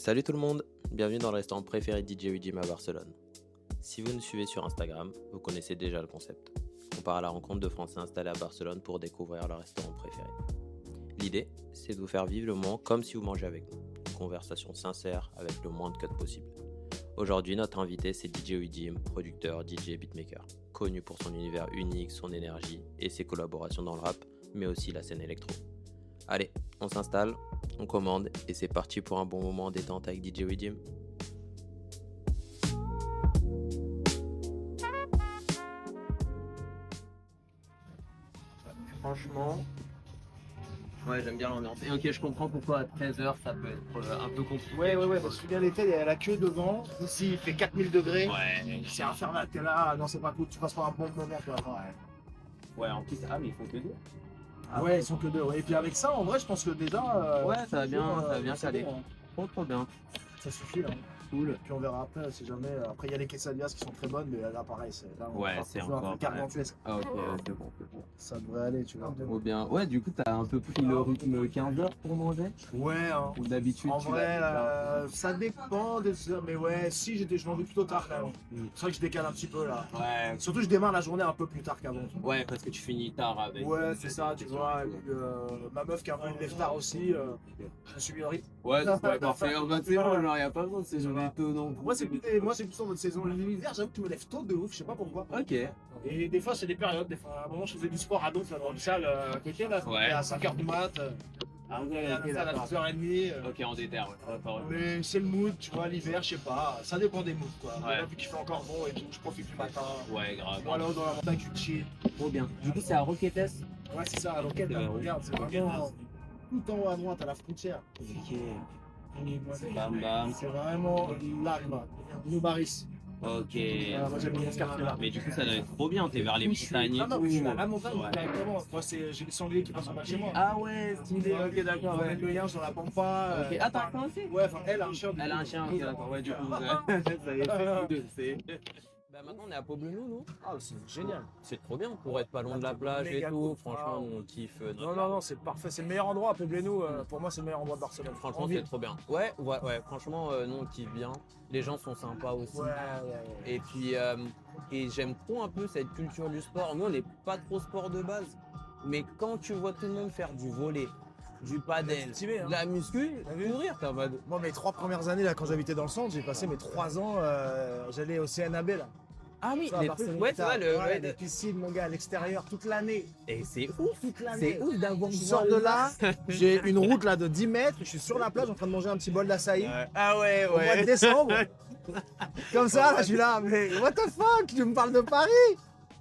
Salut tout le monde, bienvenue dans le restaurant préféré de DJ Udim à Barcelone. Si vous nous suivez sur Instagram, vous connaissez déjà le concept. On part à la rencontre de Français installés à Barcelone pour découvrir leur restaurant préféré. L'idée, c'est de vous faire vivre le moment comme si vous mangez avec nous. Une conversation sincère avec le moins de cuts possible. Aujourd'hui, notre invité, c'est DJ Udim, producteur, DJ et beatmaker. Connu pour son univers unique, son énergie et ses collaborations dans le rap, mais aussi la scène électro. Allez, on s'installe, on commande et c'est parti pour un bon moment en détente avec DJ Udim. Franchement, ouais, j'aime bien l'ambiance. Et ok, je comprends pourquoi à 13h ça peut être un peu compliqué. Ouais, parce que bien l'été, il y a la queue devant. Ici, il fait 4000 degrés. Ouais. C'est infernal, t'es là, non, c'est pas cool, tu passes par un bon moment, quoi. Ouais, en plus, ah, mais il faut que deux. Ouais, ils sont que deux. Ouais. Et puis avec ça, en vrai, je pense que déjà. Ouais, ça va bien c'est caler. bon, hein. Trop bien. Ça suffit là. Cool. Puis on verra après, si jamais. Après, il y a les quesadillas qui sont très bonnes, mais là, pareil, là, on Ouais, va c'est trouver un encore truc gargantuesque. Ah, ok, c'est bon. Ça devrait aller, tu vois. Trop bien. Ouais, du coup, t'as un peu pris le rythme 15h pour manger. Ouais, hein. Ou d'habitude, En tu vrai, l'as ça dépend des heures, mais ouais, si je mangeais plutôt tard quand même. C'est vrai que je décale un petit peu là. Ouais. Surtout, je démarre la journée un peu plus tard qu'avant. Ouais, parce que tu finis tard avec. Ouais, c'est ça, tu vois. Et puis, ma meuf qui a un lève tard aussi, je me suis mis au rythme. Ouais, parfait. En fait, c'est bon, genre, y a pas besoin de ces journées tôt non plus. Moi, c'est plus en mode saison. L'hiver, j'avoue que tu me lèves tôt de ouf, je sais pas pourquoi. Ok. Et des fois, c'est des périodes. Des fois, à un moment, je faisais du sport à d'autres, dans une salle à côté, là. Ouais. À 5h du mat. À la salle à 12h30. Ok, en déterre, ouais. Mais c'est le mood, tu vois, l'hiver, je sais pas. Ça dépend des moods, quoi. Ouais. Là, vu qu'il fait encore bon et tout, je profite du matin. Ouais, grave. Moi, là-haut dans la montagne, tu chill. Trop bien. Du coup, c'est à Roquetes. Ouais, c'est ça, à Roquette, là, regarde, c'est vraiment tout en haut à droite, à la frontière. Ok. C'est Bam. C'est vraiment là, quoi. Nous Baris. Ok. Moi, j'aime bien ce quartier-là. Mais du coup, ça doit être trop bien. T'es vers les montagnes et Non, tout. je suis à la montagne Ouais. directement. Moi, j'ai des sangliers qui passent en bas de chez moi. Ah ouais, stylé. Ok, d'accord. On Ouais. met le lien sur la pampa. Ok. Ah, t'as un aussi? Ouais, enfin, elle a un chien. Elle a un chien, ok, d'accord. Ouais, du coup, ça y est, c'est deux, c'est. Bah maintenant on est à Poblenou, nous. Ah, c'est génial. C'est trop bien pour être pas loin de la plage et Méga tout. cool. Franchement, on kiffe. Non, c'est parfait. C'est le meilleur endroit à Poblenou. Pour moi, c'est le meilleur endroit de Barcelone. Franchement, En c'est ville. trop bien. Ouais. Franchement, nous on kiffe bien. Les gens sont sympas aussi. Ouais. Et puis, et j'aime trop un peu cette culture du sport. Nous, on n'est pas trop sport de base. Mais quand tu vois tout le monde faire du volley, du padel, Stylé, hein. de la muscu, T'as vu courir, t'as pas de. Moi, mes 3 premières années, là, quand j'habitais dans le centre, j'ai passé mes 3 ans. J'allais au CNAB, là. Ah oui, Tu vois, à les Barcelone, trucs. Ouais, tu vois, ouais, des piscines, mon gars, à l'extérieur, toute l'année. Et c'est ouf. Toute l'année. C'est ouf d'avoir Je sors de là, j'ai une route là de 10 mètres, je suis sur la plage en train de manger un petit bol d'açaï Ah ouais, au mois de décembre. Comme ça, là, je suis là, mais what the fuck, tu me parles de Paris?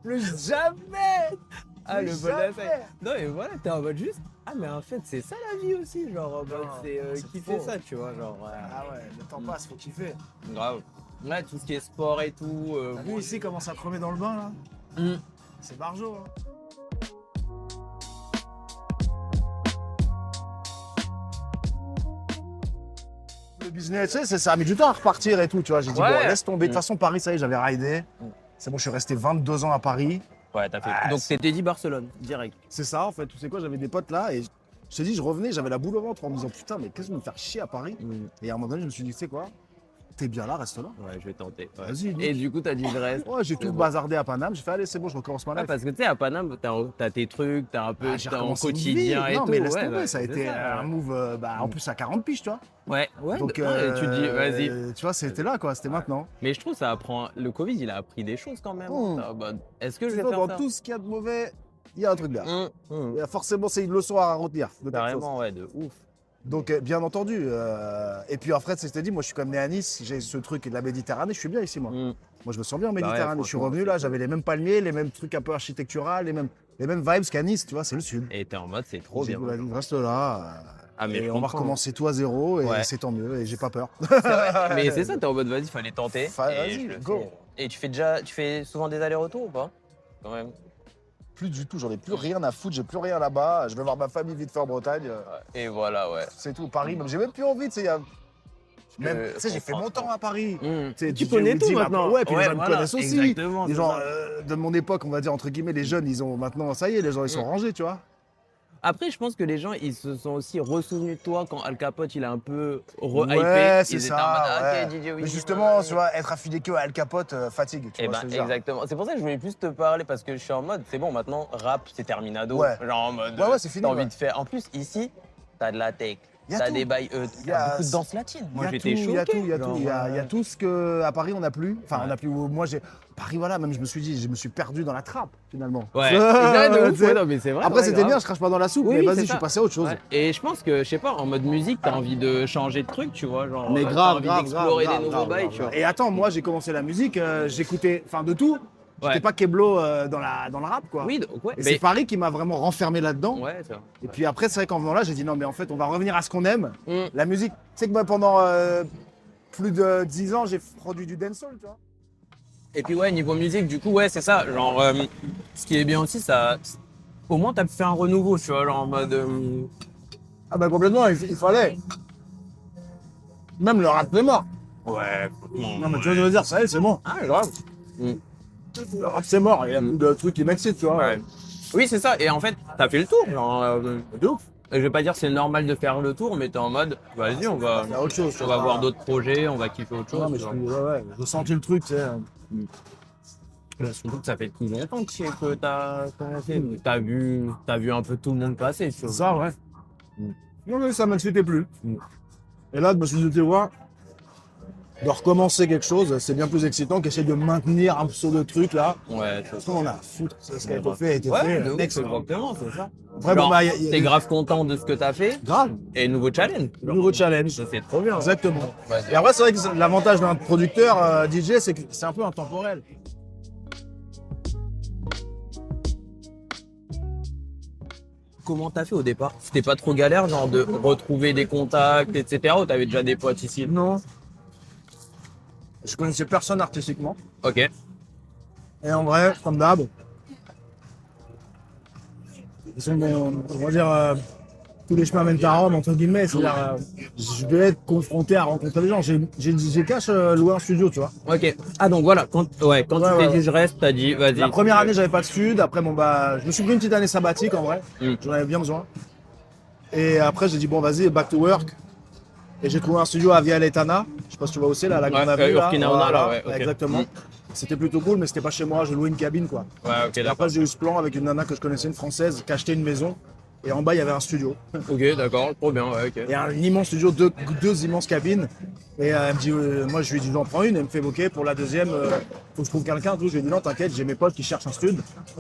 Plus jamais. Ah, le Plus bol jamais. d'açaï. Non, mais voilà, t'es en mode juste. Ah, mais en fait, c'est ça la vie aussi. Genre, en mode, Non, c'est c'est qui fait faux. ça, tu vois. Genre, Ah ouais, le temps passe, faut kiffer. grave. Ouais, tout ce qui est sport et tout. T'as vu ici comment ça crever dans le bain là? Mm. C'est barjo. Hein. Le business, tu sais, ça a mis du temps à repartir et tout, tu vois. J'ai dit, Ouais. bon, laisse tomber. De toute façon, Paris, ça y est, j'avais raidé. Mm. C'est bon, je suis resté 22 ans à Paris. Ouais, t'as fait. Ah, Donc, c'est- t'étais dit Barcelone, direct. C'est ça, en fait. Tu sais quoi, j'avais des potes là et je te dis, je revenais, j'avais la boule au ventre en me disant, putain, mais qu'est-ce que je vais me faire chier à Paris? Et à un moment donné, je me suis dit, tu sais quoi, t'es bien là, reste là. Ouais, je vais tenter. Ouais. Vas-y, Et nique. du coup, t'as dit je reste. Ouais, j'ai C'est tout bon. bazardé à Paname. J'ai fait, allez, c'est bon, je recommence ma Ouais, life. parce que tu sais, à Paname, t'as tes trucs, t'as un peu Ah, j'ai t'as en recommencé une quotidien vie. et non, tout. mais laisse ouais, tomber, ouais, ça a c'est été un move, en plus à 40 piges, tu vois. Ouais, Donc, ouais, tu dis, vas-y. Tu vois, c'était là, quoi, c'était maintenant. Mais je trouve ça apprend. Le Covid, il a appris des choses quand même. Mm. Ah, bah, est-ce que je Tu vais vois, faire dans ça tout ce qu'il y a de mauvais, il y a un truc là. Il y a forcément, c'est une leçon à retenir. De quelque chose. Carrément, ouais, de ouf. Donc, bien entendu. Et puis, après, c'est ce que je t'ai dit, moi, je suis comme né à Nice, j'ai ce truc de la Méditerranée, je suis bien ici, moi. Mm. Moi, je me sens bien en Bah ouais, Méditerranée. je suis franchement, revenu c'est là, cool. j'avais les mêmes palmiers, les mêmes trucs un peu architecturaux, les mêmes vibes qu'à Nice, tu vois, c'est le sud. Et t'es en mode, c'est trop J'ai bien. dit, vas-y, reste là. Ah, mais Et je on va comprends. recommencer tout à zéro et Ouais. c'est tant mieux et j'ai pas peur. C'est vrai. Mais c'est ça, t'es en mode, vas-y, fallait tenter. Vas-y, Et je le go. fais. Et tu fais souvent des allers-retours ou pas? Quand même. Plus du tout, j'en ai plus rien à foutre, j'ai plus rien là-bas. Je vais voir ma famille vite fait en Bretagne. Et voilà, ouais. C'est tout. Paris, même j'ai même plus envie, tu sais. Même, tu sais, j'ai fait mon temps à Paris. Mm. Tu sais, Tu DJ connais tout Woody, maintenant. Ouais, puis les gens me voilà, connaissent aussi. Exactement. Les c'est gens ça. de mon époque, on va dire entre guillemets, les jeunes, ils ont maintenant, ça y est, les gens ils sont rangés, tu vois. Après, je pense que les gens, ils se sont aussi ressouvenus de toi quand Al Capote, il a un peu re-hypé. Ouais, c'est Ils étaient en mode, ça. ah, Ouais. ok, DJ Mais Weezy, justement, ouais. tu vois, être affilié que à Al Capote fatigue. Tu Eh vois ben, ce que je veux dire. exactement. C'est pour ça que je voulais plus te parler parce que je suis en mode, c'est bon, maintenant, rap, c'est terminado. Ouais. Genre en mode, Ouais, c'est fini, t'as envie ouais. de faire. En plus, ici, t'as de la tech, Y a t'as tout. des bails, Y a- t'as beaucoup de danse latine. Moi, j'étais choqué. Il y a tout, il y a genre, tout. Il y a tout ce qu'à Paris, on n'a plus. Enfin, on Ouais. n'a plus. Moi, Paris, voilà, même je me suis dit, je me suis perdu dans la trappe, finalement. Ouais, exact, de ouf, Tu sais. ouais, non, mais c'est vrai. Après, ouais, c'était grave. bien, je crache pas dans la soupe, Oui, mais oui, vas-y, c'est je suis ça. passé à autre chose. Ouais. Et je pense que, je sais pas, en mode musique, t'as envie de changer de truc, tu vois. Genre, Mais t'as grave, envie grave, d'explorer grave, des nouveaux grave, bails, grave, tu vois. grave. Et attends, moi, j'ai commencé la musique, j'écoutais, enfin, de tout. J'étais Ouais. pas Keblo dans le rap, quoi. Oui, donc, ouais. Et c'est Paris qui m'a vraiment renfermé là-dedans. Ouais, ça. Et puis après, c'est vrai qu'en venant là, j'ai dit non, mais en fait, on va revenir à ce qu'on aime. Mm. La musique. Tu sais que moi, pendant plus de 10 ans, j'ai produit du dancehall, tu vois. Et puis ouais, niveau musique, du coup, ouais, c'est ça. Genre, ce qui est bien aussi, ça, au moins, t'as fait un renouveau, tu vois, genre en mode. Ah bah complètement, il fallait. Même le rap, c'est mort. Ouais. Non, mais tu vois ce que je veux dire, ça y est, c'est bon. Ah, grave. Le rap, c'est mort. Il y a plus de trucs qui m'excitent, tu vois. Ouais. Oui, c'est ça. Et en fait, t'as fait le tour. Genre, De ouf. je vais pas dire c'est normal de faire le tour, mais t'es en mode, vas-y, on va, Il y a autre chose. tu on va vois. voir d'autres projets, on va kiffer autre chose. Non, mais tu vois. ouais, j'ai senti le truc, tu sais. Surtout que ça fait plus longtemps que t'as commencé. T'as vu un peu tout le monde passer, tu C'est vois. ça, ouais. Non, mais ça m'excitait plus. Mm. Et là, je me suis dit, tu vois, de recommencer quelque chose, c'est bien plus excitant qu'essayer de maintenir un pseudo truc là. Ouais, c'est Parce ça. qu'on a à foutre. C'est ce qui a été fait, a été Ouais, fait. de ouf, Next. exactement, c'est ça. Après, Genre, bon, bah, t'es grave content de ce que t'as fait. grave. Et nouveau challenge. Nouveau challenge. Ça, c'est trop bien. Exactement. Et après, c'est vrai que l'avantage d'un producteur DJ, c'est que c'est un peu intemporel. Comment t'as fait au départ? C'était pas trop galère, genre de retrouver des contacts, etc. Ou t'avais déjà des potes ici? Non. Je connaissais personne artistiquement. Ok. Et en vrai, comme d'hab, ils sont on va dire, tous les chemins mènent à Rome, entre guillemets. C'est-à-dire, je vais être confronté à rencontrer des gens. J'ai cash loué un studio, tu vois. Ok. Ah donc voilà, quand tu t'es dit je reste, t'as dit vas-y. La première année, j'avais pas de stud. Après, bon, bah, je me suis pris une petite année sabbatique, en vrai. Mm. J'en avais bien besoin. Et après, j'ai dit, bon, vas-y, back to work. Et j'ai trouvé un studio à Via Letana. Je sais pas si tu vois où c'est, là, la grande avenue. là. Urquinaona, là, ouais, ok. Exactement. Mm. C'était plutôt cool, mais c'était pas chez moi. Je louais une cabine, quoi. Ouais, ok, Et d'accord. après, j'ai eu ce plan avec une nana que je connaissais, une française, qui achetait une maison. Et en bas, il y avait un studio. Ok, d'accord, trop bien, ouais, ok. Et un immense studio, deux immenses cabines. Et elle me dit, moi, je lui ai dit, j'en prends une. Elle me fait, ok, pour la deuxième, faut que je trouve quelqu'un. Tout. Je lui ai dit, non, t'inquiète, j'ai mes potes qui cherchent un stud.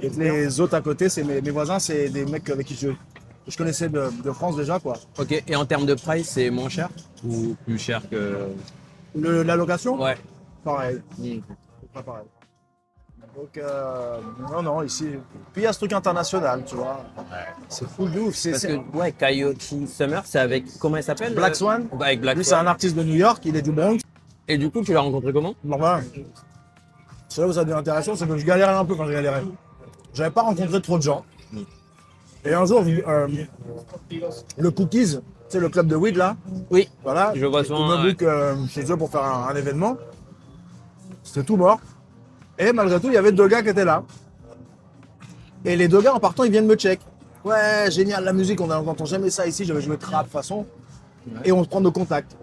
Et les autres à côté, c'est mes voisins, c'est des mecs avec qui je connaissais de France déjà, quoi. Ok, et en termes de price, c'est moins cher ou plus cher que. La location, Ouais. pareil. Pas pareil. Donc, non, ici. Puis il y a ce truc international, tu vois. C'est full de ouf. Parce que, ouais, Coyote Summer, c'est avec. Comment il s'appelle? Black Swan. Bah, avec Black Lui, c'est Swan. un artiste de New York, il est du Bronx. Et du coup, tu l'as rencontré comment? Normal. C'est là où ça devient intéressant, c'est que je galérais un peu quand je galérais. J'avais pas rencontré trop de gens. Et un jour, le Cookies, tu sais, le club de weed là, Oui. voilà, Je vois souvent, on me ouais. book chez eux pour faire un événement. C'était tout mort. Et malgré tout, il y avait deux gars qui étaient là. Et les deux gars, en partant, ils viennent me check. Ouais, génial, la musique, on n'entend jamais ça ici. J'avais joué trap façon. Et on se prend nos contacts.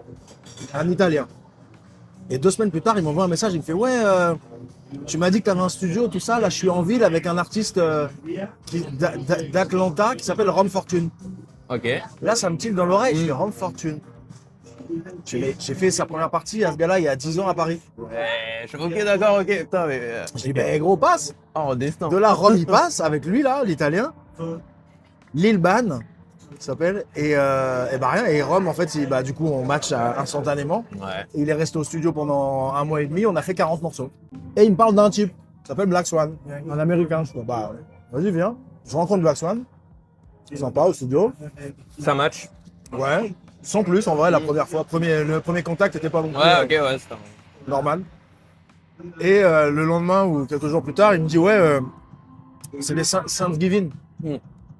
Un Italien. Et 2 semaines plus tard, il m'envoie un message. Il me fait, ouais, tu m'as dit que tu avais un studio, tout ça. Là, je suis en ville avec un artiste d'Atlanta qui s'appelle Rome Fortune. Ok. Là, ça me tire dans l'oreille. Je fais Rome Fortune. J'ai fait sa première partie à ce gars-là il y a 10 ans à Paris. Ouais, ok, d'accord, ok. Putain, mais. Je dis, ben gros, passe. Oh, destin. De là, Rome, il passe avec lui, là, l'italien. Lil Ban, il s'appelle. Et bah rien. Et Rome, en fait, du coup, on match instantanément. Ouais. Et il est resté au studio pendant 1 mois et demi. On a fait 40 morceaux. Et il me parle d'un type qui s'appelle Black Swan, un américain. Je crois, bah, vas-y, viens. Je rencontre Black Swan. Sympa au studio. Ça match. Ouais. Sans plus, en vrai, la première fois. Le premier contact n'était pas non plus Ouais, ok, ouais, c'est ça. normal. Et le lendemain ou quelques jours plus tard, il me dit, ouais, c'est les Thanksgiving. Mm.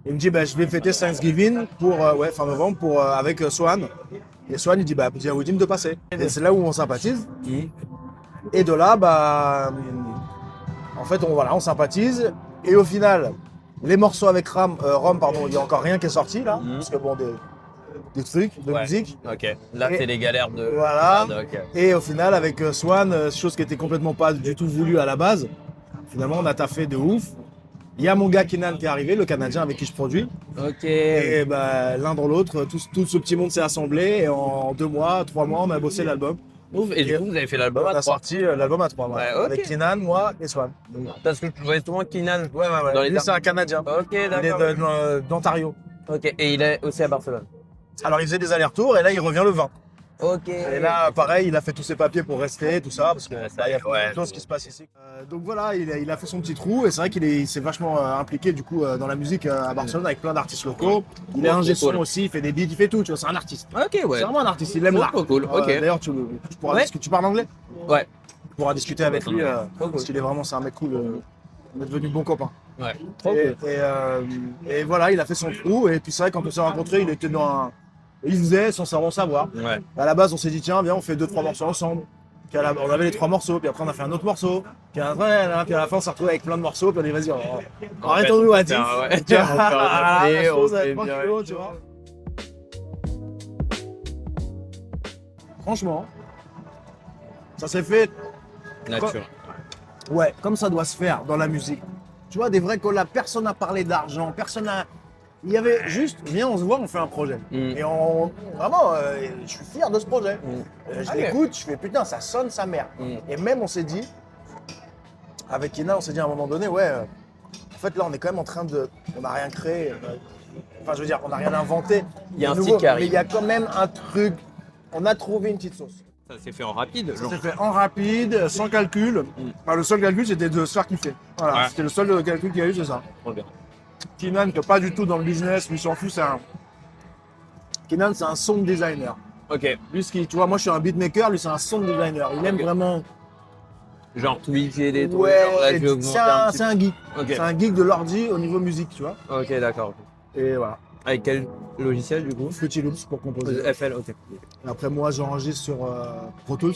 Il me dit, bah, je vais fêter Thanksgiving pour, fin novembre avec Swan. Et Swan, il dit, bah, dis à Woodim de passer. Et c'est là où on sympathise. Et de là, bah, en fait, on sympathise. Et au final, Les morceaux avec Rome, pardon, il n'y a encore rien qui est sorti là, parce que bon, des trucs de musique. Ok. Là, c'est les galères de. Voilà. Ok. Et au final, avec Swan, chose qui était complètement pas du tout voulue à la base, finalement, on a taffé de ouf. Il y a mon gars Kenan qui est arrivé, le Canadien avec qui je produis. Ok. Et bah, l'un dans l'autre, tout ce petit monde s'est assemblé et en 2 mois, 3 mois, on a bossé l'album. Ouf. Et du coup, vous avez fait l'album On à a 3. sorti l'album à 3 mois. Ouais, ok. Avec Kenan, moi et Swan. Parce que je voyais souvent Keenan. Ouais. Dans les Lui, c'est un Canadien. Ok, Il est d'accord. d'Ontario. Ok. Et il est aussi à Barcelone. Alors, il faisait des allers-retours et là, il revient le 20. Ok. Et là, pareil, il a fait tous ses papiers pour rester, tout ça, parce que Ouais, il y a plein de choses qui se passent ici. Donc voilà, il a fait son petit trou et c'est vrai qu'il s'est vachement impliqué du coup dans la musique à Barcelone avec plein d'artistes locaux. Il est ingé son aussi, il fait des beats, il fait tout, tu vois, c'est un artiste. Ok, ouais. C'est vraiment un artiste, il aime l'art. Trop cool. Ok. D'ailleurs, tu pourras Ouais. discuter. Tu parles anglais? Ouais. Tu pourras discuter avec lui, Trop cool. parce qu'il est vraiment, c'est un mec cool. On est devenus bons copains. Ouais. Trop cool. Et voilà, il a fait son trou et puis c'est vrai, quand on s'est rencontrés, il était dans un. Il faisait sans savoir savoir. Ouais. À la base, on s'est dit, tiens, viens, on fait 2-3 morceaux ensemble. Puis on avait les 3 morceaux, puis après, on a fait un autre morceau. Puis à la fin, on s'est retrouvé avec plein de morceaux. Puis on a dit, vas-y, arrêtons-nous à 10. Ouais. Tu vois, Et la on chose, fait tranquillo, tu vois. Franchement, ça s'est fait, Nature. ouais, comme ça doit se faire dans la musique. Tu vois, des vrais collabs, personne n'a parlé d'argent, personne n'a. Il y avait juste, viens, on se voit, on fait un projet. Et vraiment, je suis fier de ce projet. Je l'écoute, je fais putain, ça sonne sa mère. Et même, on s'est dit, avec Kenan, on s'est dit à un moment donné, ouais, en fait, là, on est quand même en train de. On n'a rien créé. Enfin, je veux dire, on n'a rien inventé. Il y a un de style qui arrive. Mais il y a quand même un truc. On a trouvé une petite sauce. Ça s'est fait en rapide. Ça s'est fait en rapide, sans calcul. Enfin, le seul calcul, c'était de se faire kiffer. Voilà, Ouais. c'était le seul calcul qu'il y a eu, c'est ça. Trop bien. Kenan, qui n'est pas du tout dans le business, lui s'en fout, Kenan, c'est un sound designer. Ok. Lui, tu vois, moi je suis un beatmaker, lui c'est un sound designer. Il aime Ok. vraiment. Genre tweaker des trucs. Ouais, genre là, je vais augmenter un c'est un geek. Ok. C'est un geek de l'ordi au niveau musique, tu vois. Ok, d'accord. Et voilà. Avec quel logiciel du coup Fruity Loops pour composer. FL, ok. Et après, moi j'enregistre sur Pro Tools.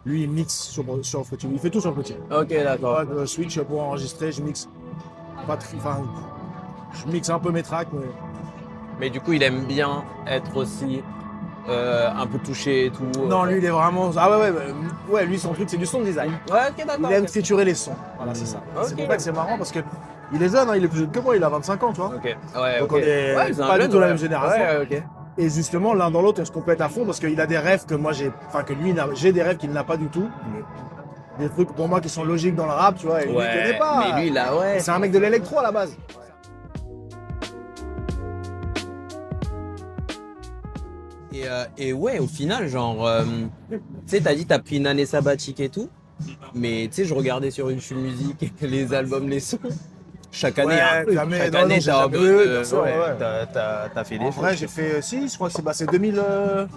Lui, il mixe sur Fruity Loops. Il fait tout sur Fruity. Ok, d'accord. Switch pour enregistrer, je mixe. Enfin, je mixe un peu mes tracks, mais. Mais du coup, il aime bien être aussi un peu touché et tout. Non, lui, il est vraiment. Ah ouais, lui, son truc, c'est du sound design. Ouais, ok, d'accord. Il aime ok. triturer les sons. Voilà, c'est ça. Ok. C'est pour ça que c'est marrant parce que il est jeune, hein, il est plus jeune que moi, il a 25 ans, tu vois. Ok, ouais, Donc ok. on est Ouais, c'est un pas du jeune, tout la ouais. même génération. Ouais, ok. Et justement, l'un dans l'autre, on se complète à fond parce qu'il a des rêves que moi j'ai. Enfin, que lui, j'ai des rêves qu'il n'a pas du tout. Des trucs pour moi qui sont logiques dans le rap, tu vois, et lui, il connaît pas. Mais lui, là, ouais. C'est un mec de l'électro à la base. Et ouais, au final, genre, tu sais, t'as dit, t'as pris une année sabbatique et tout. Mais tu sais, je regardais sur YouTube Music les albums, les sons. Chaque année, il y a un truc. jamais- Chaque non, année, non, j'ai t'as un jamais peu. eu, bien sûr, ouais. T'as fait des En choses. vrai, j'ai fait. Si, je crois que c'est 2019,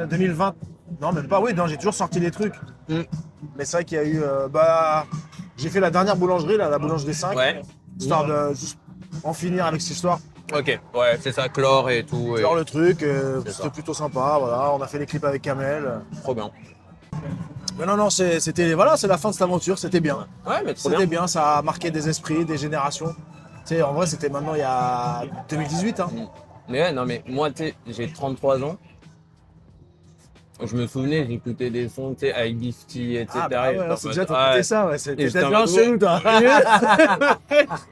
2020. Non, même pas, oui, non, j'ai toujours sorti des trucs. Mm. Mais c'est vrai qu'il y a eu. J'ai fait la dernière boulangerie, là, la boulangerie 5. Ouais. Histoire de juste en finir avec cette histoire. Ok, ouais, c'est ça, chlore et tout. Genre le truc, C'est c'était ça. plutôt sympa, voilà. On a fait les clips avec Kamel. Trop bien. Mais non, c'était. Voilà, c'est la fin de cette aventure, c'était bien. Ouais, mais trop C'était bien. bien, ça a marqué des esprits, des générations. Tu sais, en vrai, c'était maintenant il y a 2018. Hein. Mais ouais, non, mais moi, tu sais, j'ai 33 ans. Je me souvenais, j'écoutais des sons, tu sais, avec Gifty, etc. Ah, bah et ouais, j'étais en c'est mode, déjà, t'écoutais ça, ouais. Et T'étais j'étais en bien mode, chez nous, toi.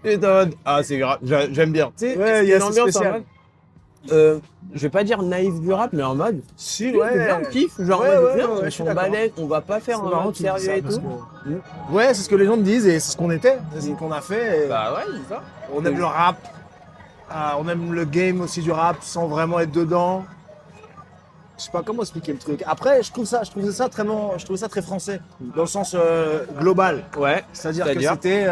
J'étais en mode, ah, c'est grave, j'aime bien. Tu sais, Ouais, il y c'était a une ce ambiance en spécial. mode, je vais pas dire naïf du rap, mais en mode, Si, c'est bien, on kiffe, genre, Ouais, en mode, ouais, viens, ouais, je on suis s'en d'accord. balèque, on va pas faire C'est un marrant rap que tu dises sérieux ça, et parce tout. que- Ouais, c'est ce que les gens me disent et c'est ce qu'on était, c'est ce qu'on a fait. Et Bah ouais, c'est ça. on aime le rap, on aime le game aussi du rap sans vraiment être dedans. Je sais pas comment expliquer le truc. Après, je trouvais ça très français, dans le sens global. Ouais. C'est-à-dire que C'est-à-dire c'était,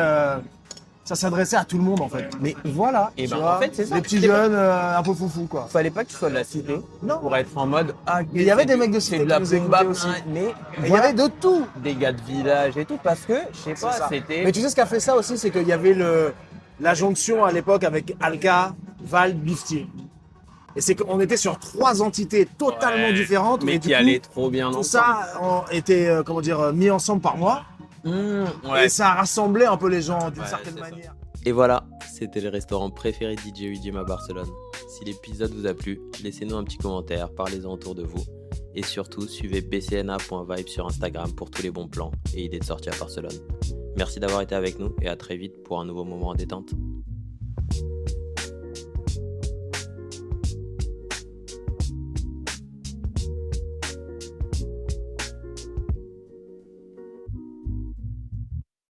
ça s'adressait à tout le monde en fait. Mais voilà, et Tu ben vois, en fait, c'est ça. les petits C'est pas- jeunes un peu foufou quoi. Fallait pas que tu sois de la cité Non. pour être en mode, ah, Mais il y avait c'est des du- mecs de c'est cité de la qui nous boom bap, écoutaient aussi. mais Et il y voilà, avait de tout. des gars de village et tout, parce que, je sais C'est pas, ça. c'était. Mais tu sais ce qui a fait ça aussi, c'est qu'il y avait la jonction à l'époque avec Alka, Val, Bifty. Et c'est qu'on était sur 3 entités totalement Ouais, différentes, mais mais qui du coup, allait trop bien tout ensemble. ça était mis ensemble par moi. Et ça rassemblait un peu les gens d'une certaine c'est ça. manière. Et voilà, c'était le restaurant préféré de DJ Ujim à Barcelone. Si l'épisode vous a plu, laissez-nous un petit commentaire, parlez-en autour de vous. Et surtout, suivez bcna.vibe sur Instagram pour tous les bons plans et idées de sortie à Barcelone. Merci d'avoir été avec nous et à très vite pour un nouveau moment en détente.